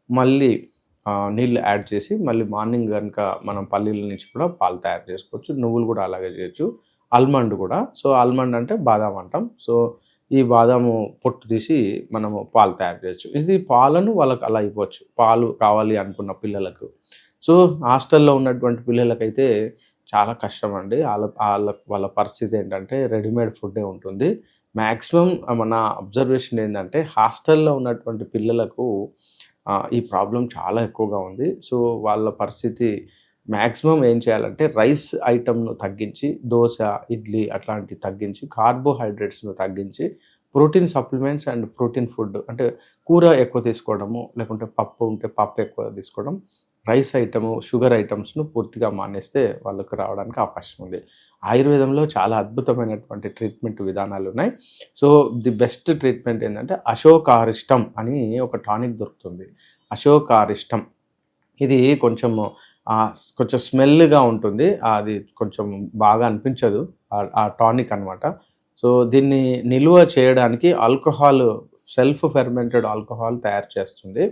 మళ్ళీ నీళ్ళు యాడ్ చేసి మళ్ళీ మార్నింగ్ గనుక మనం పల్లీల నుంచి కూడా పాలు తయారు చేసుకోవచ్చు. నువ్వులు కూడా అలాగే చేయొచ్చు. ఆల్మండ్ కూడా. సో, ఆల్మండ్ అంటే బాదాం అంటాం. సో, ఈ బాదాము పొట్టు తీసి మనము పాలు తయారు చేయొచ్చు. ఇది పాలను వాళ్ళకి అలా ఇవ్వచ్చు. పాలు కావాలి అనుకున్న పిల్లలకు. సో, హాస్టల్‌లో ఉన్నటువంటి పిల్లలకైతే చాలా కష్టమండి. వాళ్ళ పరిస్థితి ఏంటంటే రెడీమేడ్ ఫుడ్డే ఉంటుంది. మాక్సిమం నా అబ్జర్వేషన్ ఏందంటే హాస్టల్‌లో ఉన్నటువంటి పిల్లలకు ఈ ప్రాబ్లమ్ చాలా ఎక్కువగా ఉంది. సో, వాళ్ళ పరిస్థితి మాక్సిమం ఏం చేయాలంటే రైస్ ఐటెమ్‌ను తగ్గించి దోస, ఇడ్లీ అట్లాంటివి తగ్గించి కార్బోహైడ్రేట్స్‌ను తగ్గించి protein supplements and protein food అంటే కూర ఎక్కువ తీసుకోవడము, లేకుంటే పప్పు ఉంటే పప్పు ఎక్కువ తీసుకోవడం. రైస్ ఐటము, షుగర్ ఐటమ్స్‌ను పూర్తిగా మానేస్తే వాళ్ళకి రావడానికి అవకాశం ఉంది. ఆయుర్వేదంలో చాలా అద్భుతమైనటువంటి ట్రీట్మెంట్ విధానాలున్నాయి. సో, ది బెస్ట్ ట్రీట్మెంట్ ఏందంటే అశోకారిష్టం అని ఒక టానిక్ దొరుకుతుంది. అశోకారిష్టం. ఇది కొంచెం స్మెల్‌గా ఉంటుంది. అది కొంచెం బాగా అనిపించదు. ఆ టానిక్ అనమాట. సో, దీన్ని నిలువ చేయడానికి సెల్ఫ్ ఫెర్మెంటెడ్ ఆల్కహాల్ తయారు చేస్తుంది.